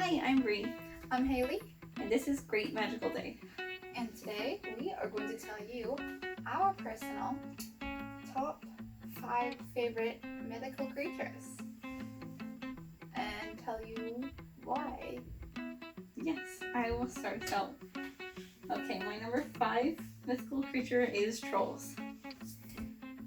Hi, I'm Bree, I'm Haley, and this is Great Magical Day. and today we are going to tell you our personal top 5 favorite mythical creatures and tell you why. Yes, I will start out. Okay, my number 5 mythical creature is trolls.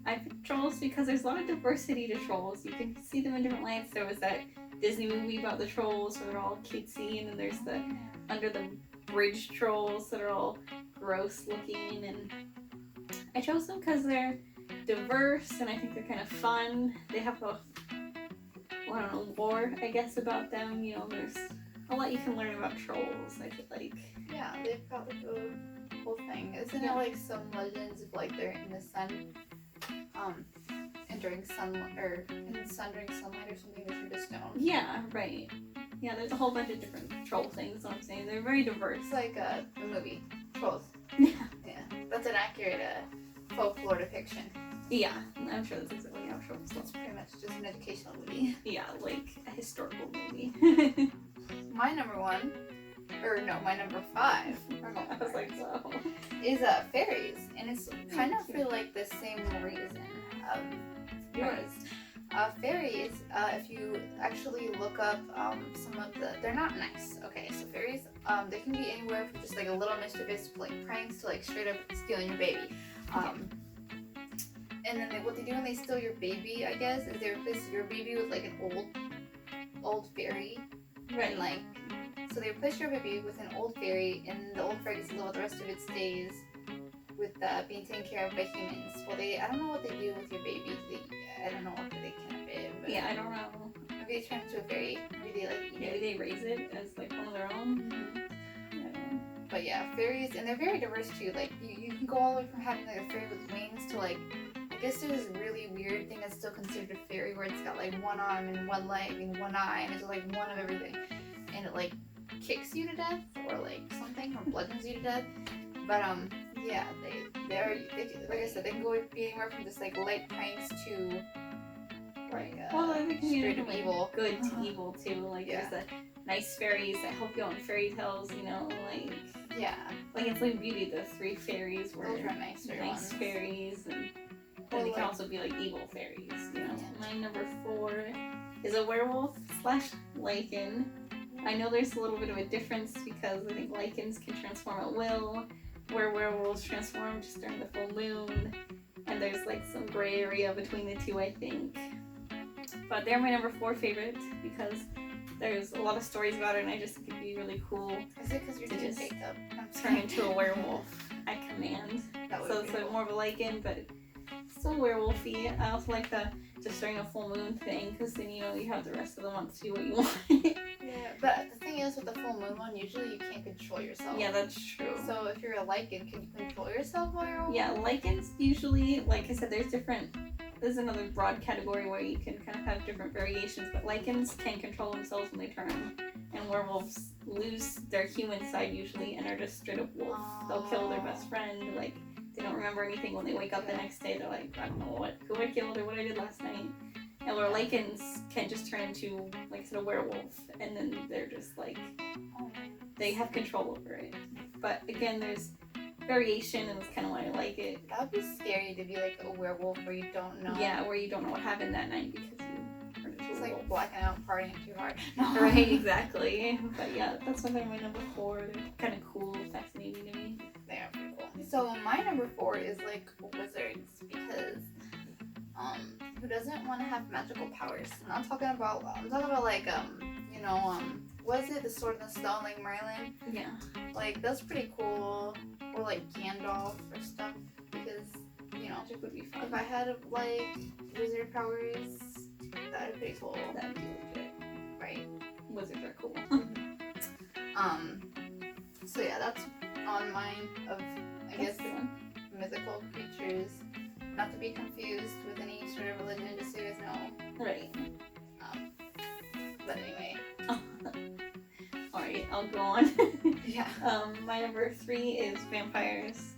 I picked trolls because there's a lot of diversity to trolls. You can see them in different lights. There was that Disney movie about the trolls where they're all cutesy, and then there's the under the bridge trolls that are all gross looking, and I chose them because they're diverse and I think they're kind of fun. They have a lore, I guess, about them. You know, there's a lot you can learn about trolls, I feel like. Yeah, they've got like a whole thing. Isn't it like some legends of like they're in the sun, and during sunlight, or in the sun during sunlight or something, they turn to stone? Yeah, right. Yeah, there's a whole bunch of different troll things, so I'm saying they're very diverse. It's like the movie, Trolls. Yeah. Yeah, that's an accurate folklore depiction. Yeah, I'm sure that's exactly how trolls It's look. pretty much just an educational movie. Yeah, like a historical movie. My number 5. I was like, whoa. Is Fairies, and it's kind of for like the same reason. Yours. Fairies, if you actually look up some of they're not nice. Okay, so fairies, they can be anywhere from just like a little mischievous, like pranks, to like straight up stealing your baby. And then what they do when they steal your baby, I guess, is they replace your baby with like an old fairy. Right. And like, so they replace your baby with an old fairy, and the old fairy gets to live the rest of its days with being taken care of by humans. Well, I don't know what they do with your baby. I don't know what they can of it. But Yeah, I don't know. maybe they turn into a fairy. Maybe they like eat Maybe it. they raise it as like one of their own. Mm-hmm. But yeah, fairies, and they're very diverse too. Like you can go all the way from having like a fairy with wings to like, I guess there's this really weird thing that's still considered a fairy where it's got like one arm and one leg and one eye, and it's like one of everything, and it like kicks you to death or like something, or bludgeons you to death. But yeah, they like I said, they can go be anywhere from just like light pranks to like they can be straight up like, evil. good to evil too. Like Yeah. there's the nice fairies that help you out in fairy tales, you know, like in Sleeping Beauty, the 3 fairies were Those are nicer nice ones. fairies, and Or then they can like- also be like evil fairies, you know. Yeah. My number 4 is a werewolf / lichen. I know there's a little bit of a difference because I think lichens can transform at will, where werewolves transform just during the full moon, and there's like some gray area between the two, I think. But they're my number 4 favorite because there's a lot of stories about it, and I just think it'd be really cool Is it because you're to doing just makeup? turn into a werewolf at command. That would So be it's like cool. more of a lichen, but still werewolfy. I also like the just during a full moon thing, because then you know you have the rest of the month to do what you want. Yeah, but the thing is with the full moon one, usually you can't control yourself. Yeah, that's true. So if you're a lichen, can you control yourself while you're Yeah, lichens usually, like I said, there's another broad category where you can kind of have different variations, but lichens can control themselves when they turn, and werewolves lose their human side usually and are just straight up wolf. They'll kill their best friend, like they don't remember anything when they wake up the next day. They're like, I don't know who I killed or what I did last night. And where lichens can just turn into, like I said, a werewolf, and then they're just like, they have control over it. But again, there's variation, and that's kind of why I like it. That would be scary to be like a werewolf where you don't know. Yeah, where you don't know what happened that night because you turned into It's a like wolf. blacking out, partying too hard. Right, exactly. But yeah, that's why they're my number 4. They're kind of cool, fascinating to me. They are pretty cool. So my number 4 is like wizards, because who doesn't want to have magical powers? I'm talking about like what is it, the Sword and the Stone, like Merlin? Yeah. Like that's pretty cool. Or like Gandalf or stuff, because Magic would be fun. if I had like wizard powers, that'd be pretty cool, That'd be legit. right? Wizards are cool. So yeah, that's on mine of, I guess, That's a good one. mythical creatures. Not to be confused with any sort of religion, just so you guys know. Right. But anyway. Alright, I'll go on. Yeah. My number 3 is vampires.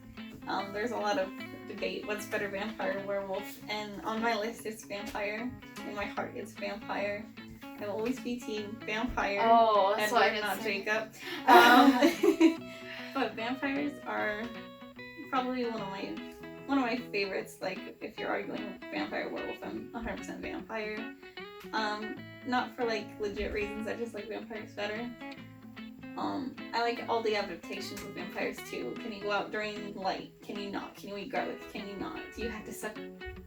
There's a lot of debate. What's better, vampire or werewolf? And on my list, it's vampire. In my heart, it's vampire. I will always be team vampire. Oh, and so I we're didn't not see. Jacob. But vampires are probably one of my favorites. Like, if you're arguing vampire werewolf, I'm 100% vampire. Not for like legit reasons. I just like vampires better. I like all the adaptations of vampires too. Can you go out during light? Can you not? Can you eat garlic? Can you not? Do you have to suck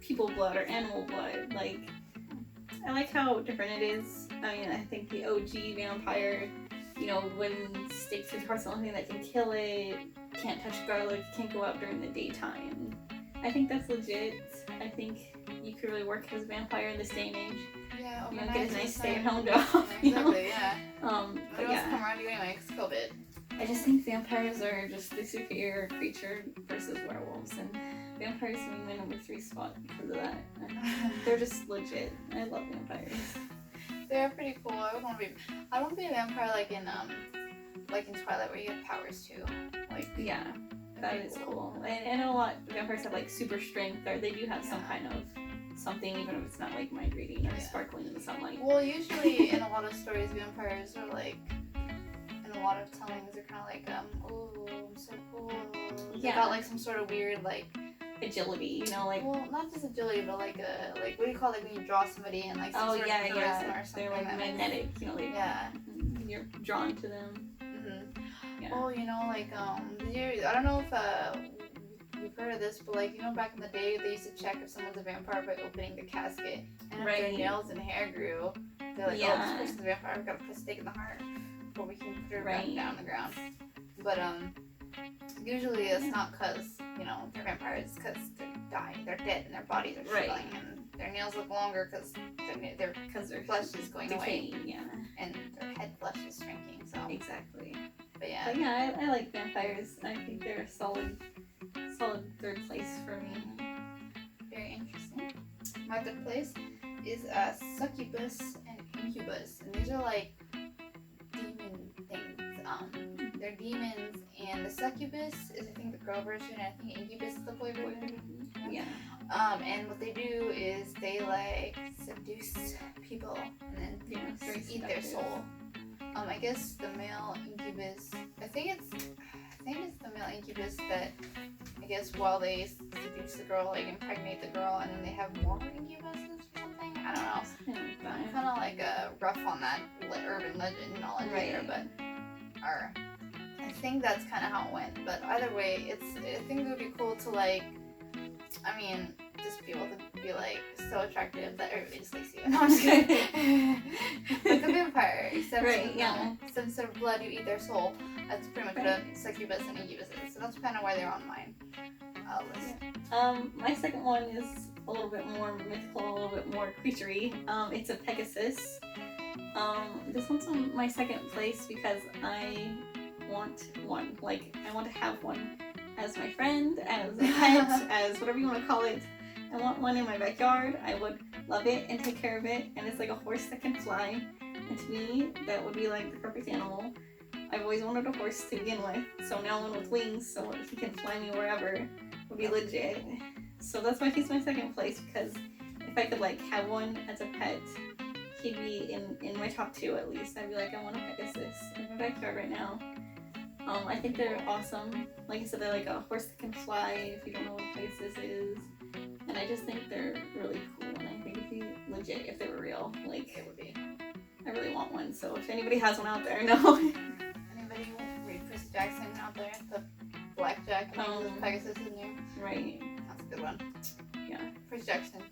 people blood or animal blood? Like, I like how different it is. I mean, I think the OG vampire, you know, when stakes through the heart, something that can kill it, can't touch garlic, can't go out during the daytime. I think that's legit. I think you could really work as a vampire in this day and age. Yeah, You know, overnight get a nice is stay-at-home fine. job. You know? Exactly, yeah. But What else come around you anyway? It's COVID. I just think vampires are just the superior creature versus werewolves, and vampires win my number 3 spot because of that. They're just legit. I love vampires. They're pretty cool. I want to be a vampire like in Twilight where you have powers too. Like, Yeah, that is cool. And a lot of vampires have like super strength, or they do have some kind of something, even if it's not like mind reading or sparkling in the sunlight. Well, usually in a lot of stories, vampires are like, in a lot of tellings, they're kind of like, oh, I'm so cool. They got like some sort of weird like agility, you know, like. Well, not just agility, but like what do you call it when you draw somebody and like some sort of charisma or something? They're like magnetic, you know, like you're drawn to them. Yeah. Oh, you know, like I don't know if you've heard of this, but like, you know, back in the day they used to check if someone's a vampire by opening the casket, and if their nails and hair grew, they're like, oh, this person's a vampire, we've got to put a stake in the heart before we can put her back down on the ground. But usually it's not because, you know, they're vampires, because they're dying, they're dead, and their bodies are shriveling, and their nails look longer because their flesh is going away, and their head flesh is shrinking. So exactly. But I like vampires. I think they're a solid 3rd place for me. Very interesting. My 3rd place is Succubus and Incubus, and these are like demon things. They're demons, and the Succubus is, I think, the girl version, and I think Incubus is the boy version. Yeah. And what they do is they like seduce people and then eat their soul. I guess the male incubus, I think it's the male incubus that, I guess, while they seduce the girl, like impregnate the girl, and then they have more incubuses or something. I don't know. I'm kind of like rough on that urban legend knowledge here, but I think that's kind of how it went. But either way, I think it would be cool to like, I mean, just be able to be like so attractive that everybody just likes you. No, I'm just kidding. Like a vampire, except instead of blood, you eat their soul. That's pretty much what Succubus and Incubus is. So that's kind of why they're on mine list. My second one is a little bit more mythical, a little bit more creaturey. It's a Pegasus. This one's on my 2nd place because I want one. Like, I want to have one as my friend, as a pet, as whatever you want to call it. I want one in my backyard. I would love it and take care of it. And it's like a horse that can fly. And to me, that would be like the perfect animal. I've always wanted a horse to begin with. So now one with wings, so he can fly me wherever, would be legit. So that's why he's my 2nd place, because if I could like have one as a pet, he'd be in my top 2 at least. I'd be like, I want a Pegasus in my backyard right now. I think they're awesome. Like I said, they're like a horse that can fly, if you don't know what Pegasus is. And I just think they're really cool, and I think it'd be legit if they were real. Like, it would be. I really want one, so if anybody has one out there, no. Anybody read Percy Jackson out there? The blackjack and Pegasus in there? Right. That's a good one. Yeah. Percy Jackson.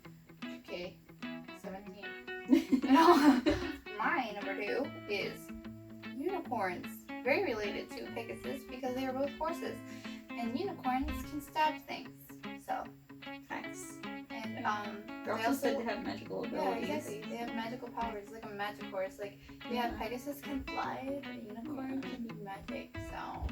Okay. 17. My number 2 is unicorns. Very related to Pegasus because they are both horses. And unicorns can stab things. So. Facts. And they're also said to have magical abilities. Yeah, exactly. They have magical powers, like a magic horse. Like, Pegasus can fly, but a unicorn can do magic, so.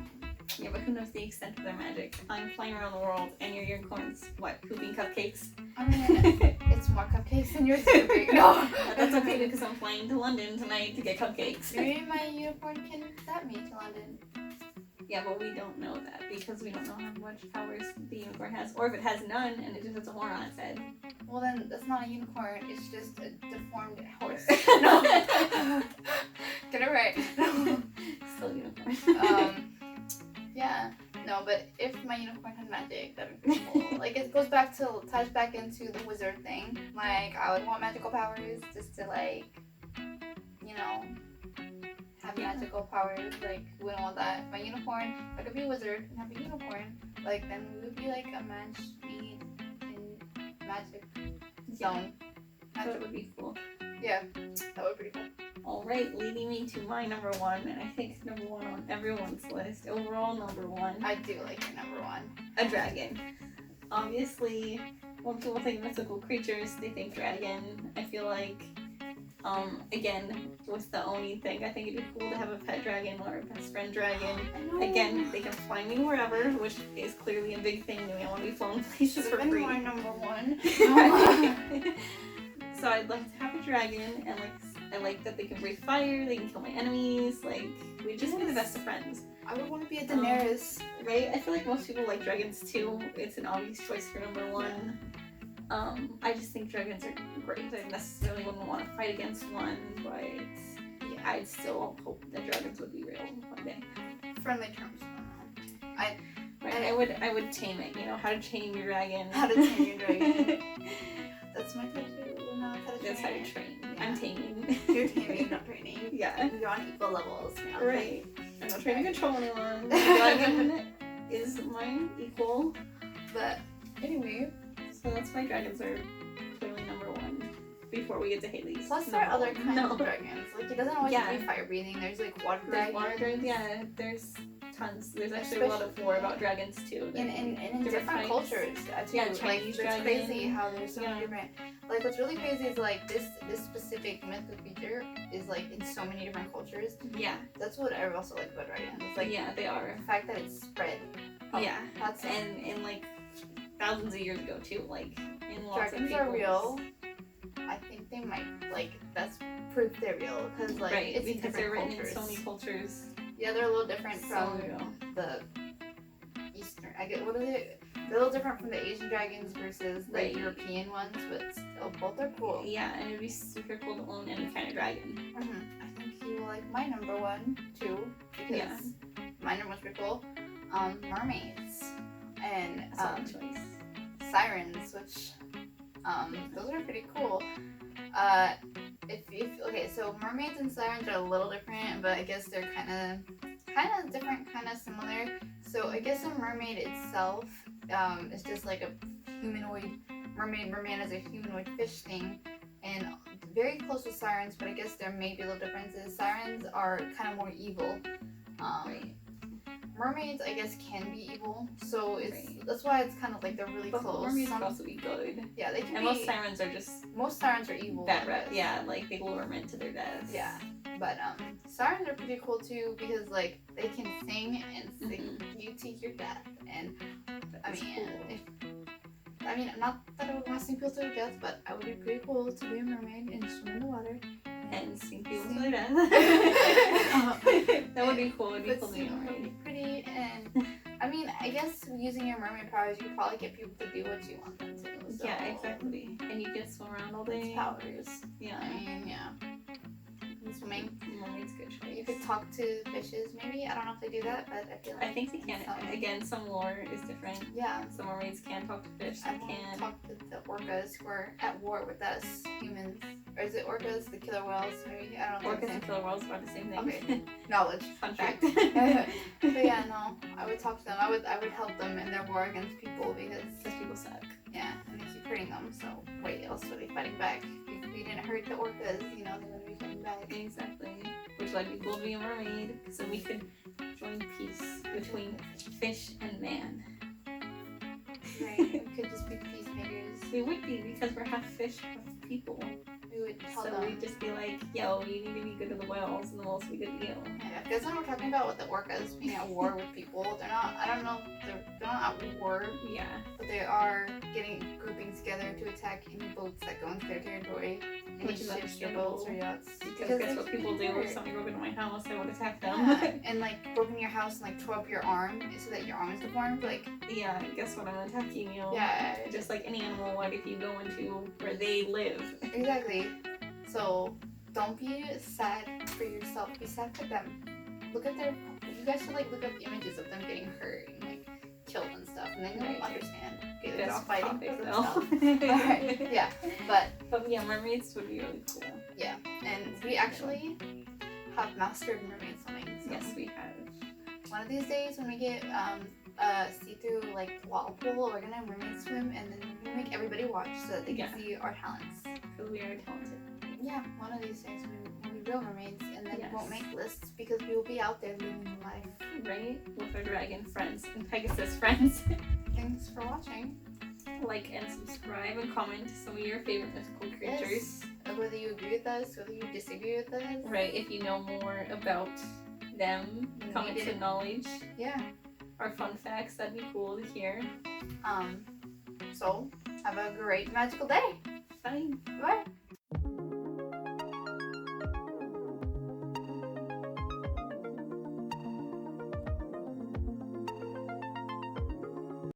Yeah, but who knows the extent of their magic? I'm flying around the world, and your unicorn's, pooping cupcakes? I mean, it's more cupcakes than yours is big. No. That's okay, because I'm flying to London tonight to get cupcakes. Maybe my unicorn can stab me to London. Yeah, but we don't know that because we don't know how much powers the unicorn has, or if it has none and it just has a horn on its head. Well, then that's not a unicorn. It's just a deformed horse. No. Get it right. Still a unicorn. Yeah. No, but if my unicorn had magic, that would be cool. Like, it ties back into the wizard thing. Like, I would want magical powers just to, like, you know, have magical powers. Like, we wouldn't want that. My unicorn, if I could be a wizard and have a unicorn, like, then we would be, like, a match made in magic zone. That would be cool. Yeah, that would be pretty cool. Alright, leading me to my number one, and I think number one on everyone's list, overall number one. I do like your number one. A dragon. Obviously, when people think mythical creatures, they think dragon. I feel like, again, with the Oni thing, I think it'd be cool to have a pet dragon or a best friend dragon. Again, they can fly me wherever, which is clearly a big thing to me. I want to be flown places for free. My number one. So I'd love to have a dragon, and I like that they can breathe fire, they can kill my enemies, like, we'd just be the best of friends. I would want to be a Daenerys. Right? I feel like most people like dragons too. It's an obvious choice for number one. I just think dragons are great. I necessarily wouldn't want to fight against one, but I'd still hope that dragons would be real one day. Friendly terms. I would tame it, you know, how to tame your dragon. How to tame your dragon. That's my tattoo. That's how you train. Yeah. I'm taming. You're taming, not training. Yeah. You're on equal levels. You know? Right. I'm not trying to control anyone. The dragon is my equal. But anyway. So that's why dragons are clearly number one before we get to Haley's. Plus there are other kinds of dragons. Like, it doesn't always have to be fire breathing. There's like water dragons. Water dragons, yeah. There's tons. There's actually a lot of lore about dragons too. In different cultures too. Yeah, like, Chinese it's dragon. crazy how there's so many different. Like, what's really crazy is like this specific mythical creature is like in so many different cultures. Yeah. That's what I also like about dragons. It's like, yeah, they are. The fact that it's spread. Yeah. That's and like thousands of years ago too. Like, in lots dragons of are real. I think they might, like, that's proof they're real, because like it's because they're written cultures. in so many cultures. Yeah, they're a little different from the Eastern. What are they? They're a little different from the Asian dragons versus the European ones, but still both are cool. Yeah, and it'd be super cool to own any kind of dragon. I think you will like my number one too, because my number one's pretty cool. Mermaids and sirens, which those are pretty cool. Okay, so mermaids and sirens are a little different, but I guess they're kind of different, kind of similar. So I guess a mermaid itself is just like a humanoid mermaid. Merman is a humanoid fish thing, and very close with sirens, but I guess there may be little differences. Sirens are kind of more evil. Mermaids, I guess, can be evil, so that's why it's kind of like they're really close. Mermaids can also be good. Yeah, they can. And most sirens are just evil. Bad rep. Yeah, like they lure men to their deaths. Yeah, but sirens are pretty cool too, because like they can sing and sing you to your death, and I mean, not that I would want to sing people to their death, but I would be pretty cool to be a mermaid and swim in the water. And sing people to their death. That would be cool. It would be cool to be mermaid. Pretty, and I mean, I guess using your mermaid powers, you probably get people to do what you want them to. So. Yeah, exactly. And you can swim around all day. It's powers. Yeah. I mean, yeah. Swimming. Mermaid's good choice. You could talk to fishes, maybe. I don't know if they do that, but I feel like I think they can. Again, some lore is different. Yeah. Some mermaids can talk to fish. I can talk to the orcas who are at war with us humans. Or is it orcas, the killer whales? Maybe? I don't know. Orcas and killer whales are the same thing. Okay. Knowledge. Fun fact. But yeah, no. I would talk to them. I would help them in their war against people, because people suck. Yeah, and they keep hurting them. So wait, else would they fighting back? If we didn't hurt the orcas, you know, they wouldn't be fighting back. Exactly. Which would be cool to be a mermaid, so we could join peace between fish and man. Right. We could just be peacemakers. We would be, because we're half fish, half people. We would tell them. So we'd just be like, yo, you need to be good to the whales, and the whales will be good to you. Yeah, because when we're talking about with the orcas being at war with people, they're not, I don't know, they're not at war. Yeah. But they are getting groupings together to attack any boats that go into their territory. any Which is ships or boats or understandable. yachts. Because guess they what can people be do hurt. if somebody broke into my house, I would attack them. Yeah, and like broken your house and like tore up your arm so that your arm is deformed. Like, Yeah, guess what? I'm attacking you. yeah, Just like any animal would if you go into where they live. exactly. So don't be sad for yourself. Be sad for them. Look at their. You guys should like look up images of them getting hurt and like killed and stuff, and then you'll Right. understand. Okay, they're That's not fighting topic, for though. themselves. Alright, yeah, but yeah, mermaids would be really cool. yeah, and we actually have mastered mermaid swimming. So Yes, we have. one of these days when we get see-through like water pool, we're gonna mermaid swim, and then we'll make everybody watch so that they can Yeah. see our talents. Because we are talented. Yeah, one of these days we'll be real mermaids, and then Yes. we won't make lists because we will be out there living life. Right? With our dragon friends and Pegasus friends. Thanks for watching. Like and subscribe and comment some of your favorite mythical creatures. Yes. Whether you agree with us, whether you disagree with us. Right, if you know more about them, comment Maybe. some knowledge Yeah. or fun facts, that'd be cool to hear. So have a great magical day. Bye. Bye.